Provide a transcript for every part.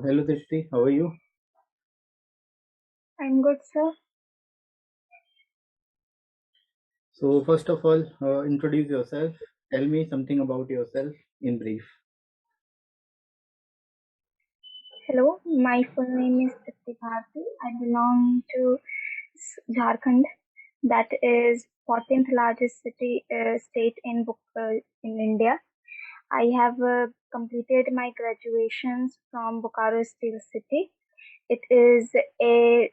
Hello Drishti, how are you? I'm good, sir. So first of all, introduce yourself. Tell me something about yourself in brief. Hello, my full name is Tripti Bharti. I belong to Jharkhand, that is 14th largest state in India. I have completed my graduations from Bokaro Steel City. It is a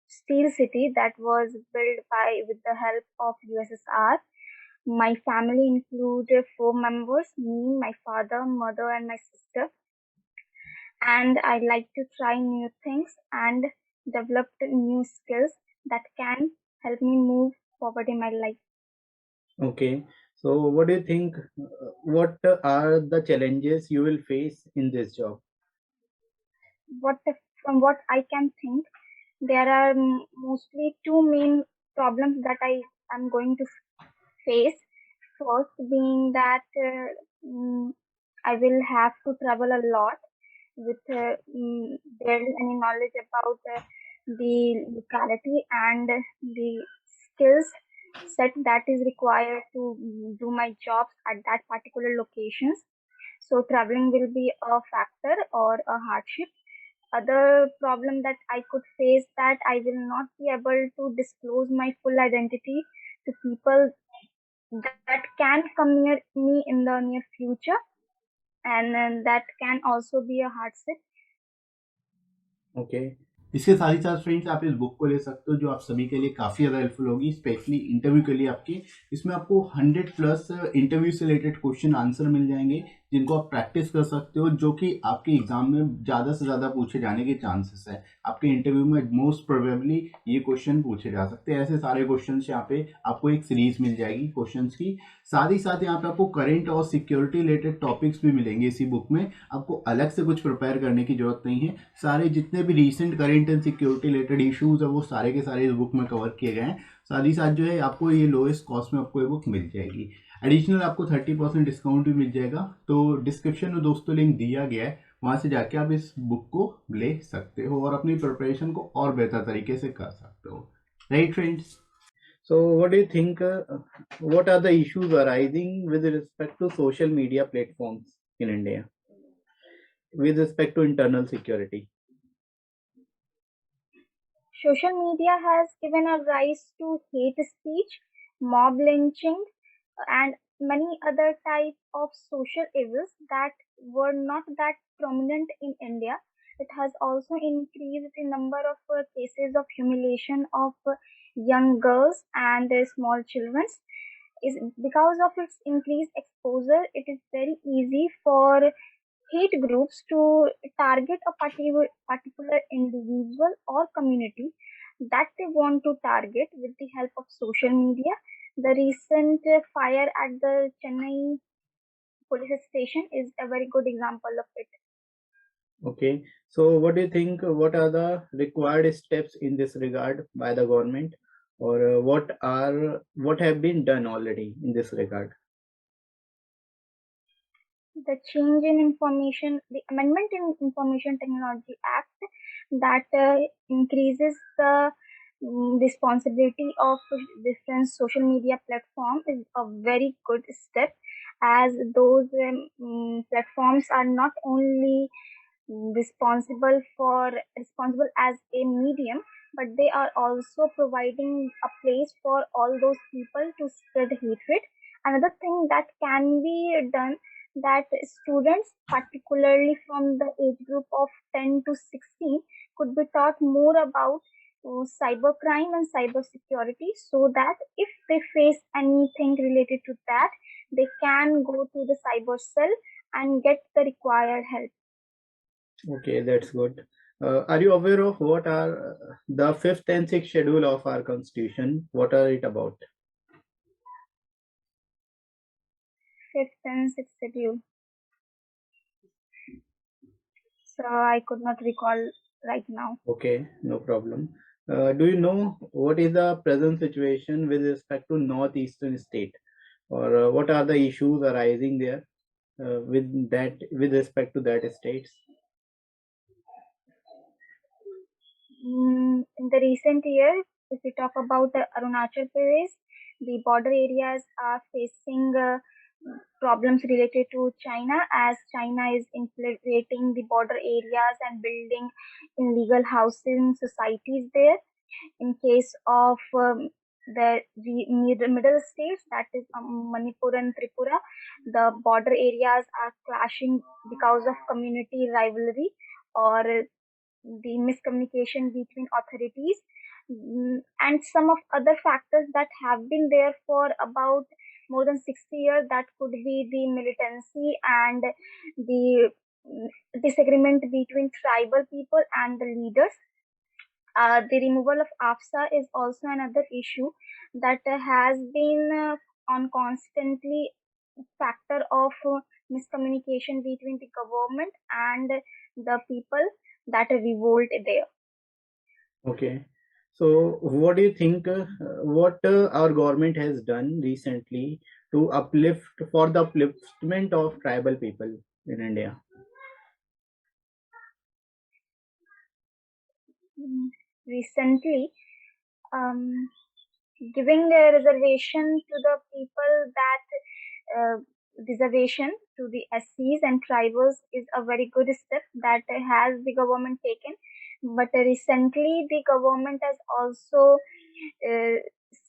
steel city that was built by with the help of USSR. My family include four members: me, my father, mother, and my sister. And I like to try new things and develop new skills that can help me move forward in my life. Okay. So what do you think? What are the challenges you will face in this job? What from what I can think, there are mostly two main problems that I am going to face. First, being that I will have to travel a lot with barely any knowledge about the locality and the skills set that is required to do my jobs at that particular locations. So traveling will be a factor or a hardship. Other problem that I could face, that I will not be able to disclose my full identity to people that can come near me in the near future, and that can also be a hardship. Okay. इसके साथ ही साथ friends आप इस book को ले सकते हो जो आप सभी के लिए काफ़ी ज़्यादा हेल्पफुल होगी, स्पेशली इंटरव्यू के लिए आपके। इसमें आपको 100 प्लस इंटरव्यू से रिलेटेड क्वेश्चन आंसर मिल जाएंगे जिनको आप प्रैक्टिस कर सकते हो, जो कि आपके एग्जाम में ज़्यादा से ज़्यादा पूछे जाने के चांसेस है। आपके इंटरव्यू में मोस्ट प्रोबेबली ये क्वेश्चन पूछे जा सकते हैं। ऐसे सारे क्वेश्चन यहाँ पे आपको एक सीरीज मिल जाएगी क्वेश्चंस की। साथ ही साथ यहाँ पे आपको करंट और सिक्योरिटी रिलेटेड टॉपिक्स भी मिलेंगे इसी बुक में। आपको अलग से कुछ प्रिपेयर करने की जरूरत नहीं है। सारे जितने भी recent current and security related issues है वो सारे के सारे इस बुक में कवर किए गए हैं। साथ ही साथ जो है आपको ये लोएस्ट कॉस्ट में आपको ये बुक मिल जाएगी। एडिशनल आपको 30% डिस्काउंट भी मिल जाएगा। तो डिस्क्रिप्शन में दोस्तों लिंक दिया गया है, वहां से जाके आप इस बुक को ले सकते हो और अपनी प्रिपरेशन को और बेहतर तरीके से कर सकते हो। Right friends? So what do you think? What are the issues arising with respect to social media platforms in India with respect to internal security? Social media has given a rise to hate speech, mob lynching, and many other types of social evils that were not that prominent in India. It has also increased the number of cases of humiliation of young girls and small children. Is because of its increased exposure, it is very easy for hate groups to target a particular individual or community that they want to target with the help of social media. The recent fire at the Chennai police station is a very good example of it. Okay. So what do you think? What are the required steps in this regard by the government, or what have been done already in this regard? The change in information, the amendment in Information Technology Act that increases the responsibility of different social media platform is a very good step, as those platforms are not only responsible as a medium, but they are also providing a place for all those people to spread hatred. Another thing that can be done, that students, particularly from the age group of 10 to 16, could be taught more about cyber crime and cyber security, so that if they face anything related to that, they can go to the cyber cell and get the required help. Okay, that's good. Are you aware of what are the fifth and sixth schedule of our constitution? What are it about? Fifth and sixth schedule. So I could not recall right now. Okay, no problem. Do you know what is the present situation with respect to northeastern state, or what are the issues arising there with respect to that states? In the recent years, if we talk about Arunachal Pradesh, the border areas are facing problems related to China, as China is infiltrating the border areas and building illegal housing societies there. In case of the middle states, that is Manipur and Tripura, the border areas are clashing because of community rivalry or the miscommunication between authorities, and some of other factors that have been there for about more than 60 years, that could be the militancy and the disagreement between tribal people and the leaders. The removal of AFSA is also another issue that has been on constantly factor of miscommunication between the government and the people that revolt there. Okay. So what do you think what our government has done recently to uplift for the upliftment of tribal people in India? Recently, um, giving a reservation to the people that reservation to the SCs and tribals is a very good step that has the government taken. But recently, the government has also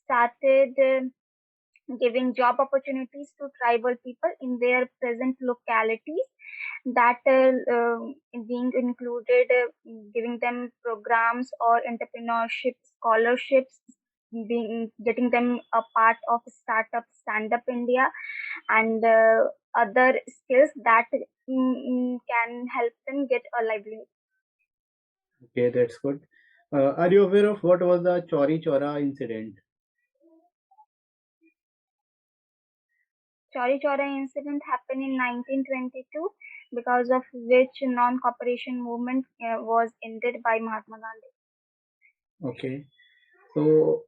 started giving job opportunities to tribal people in their present localities, that being included giving them programs or entrepreneurship scholarships, getting them a part of startup Stand Up India, and other skills that can help them get a livelihood. Okay, that's good. Are you aware of what was the Chori Chora incident? Chori Chora incident happened in 1922, because of which non-cooperation movement was ended by Mahatma Gandhi. Okay. So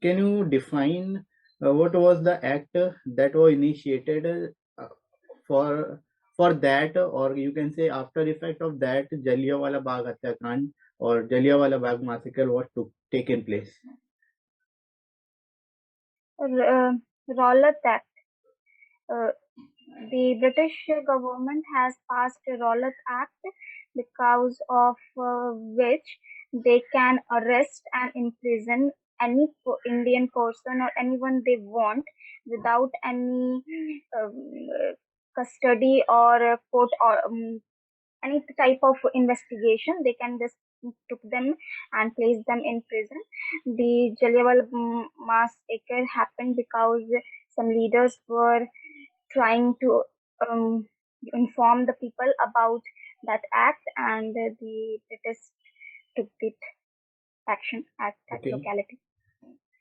can you define what was the act that was initiated for that, or you can say after effect of that Jallianwala Bagh Hatyakand or Jallianwala Bagh massacre was taken place? Rowlatt Act. The British government has passed a Rowlatt Act, because of which they can arrest and imprison any Indian person or anyone they want without any custody or court or any type of investigation. They can just took them and place them in prison. The Jallianwala massacre happened because some leaders were trying to um, inform the people about that act, and the British took it action at that Okay. locality.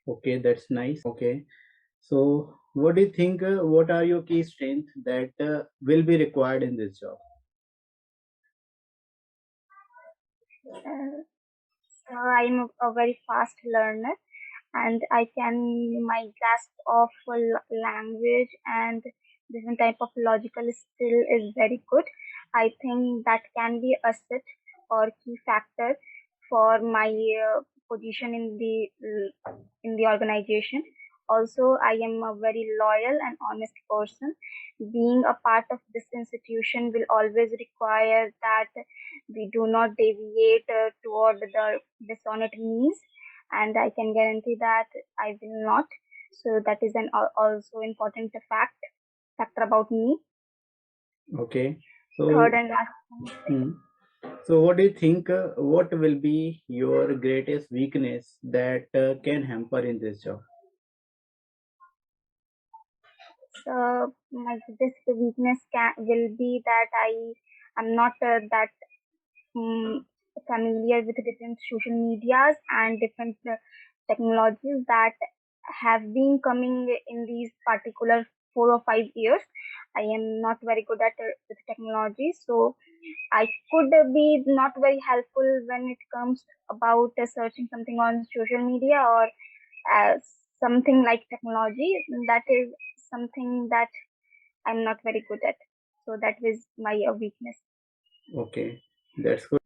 Okay, that's nice. Okay. So what do you think? What are your key strengths that will be required in this job? I'm a very fast learner, and my grasp of language and different type of logical skill is very good. I think that can be asset or key factor for my position in the organization. Also, I am a very loyal and honest person. Being a part of this institution will always require that we do not deviate toward the dishonest means, and I can guarantee that I will not. So that is an also important factor about me. Okay. So Third and last. hmm. So what do you think? What will be your greatest weakness that can hamper in this job? My biggest weakness will be that I am not that familiar with different social medias and different technologies that have been coming in these particular 4 or 5 years. I am not very good at with technology, so I could be not very helpful when it comes about searching something on social media or something like technology. That is something that I'm not very good at. So that was my weakness. Okay, that's good.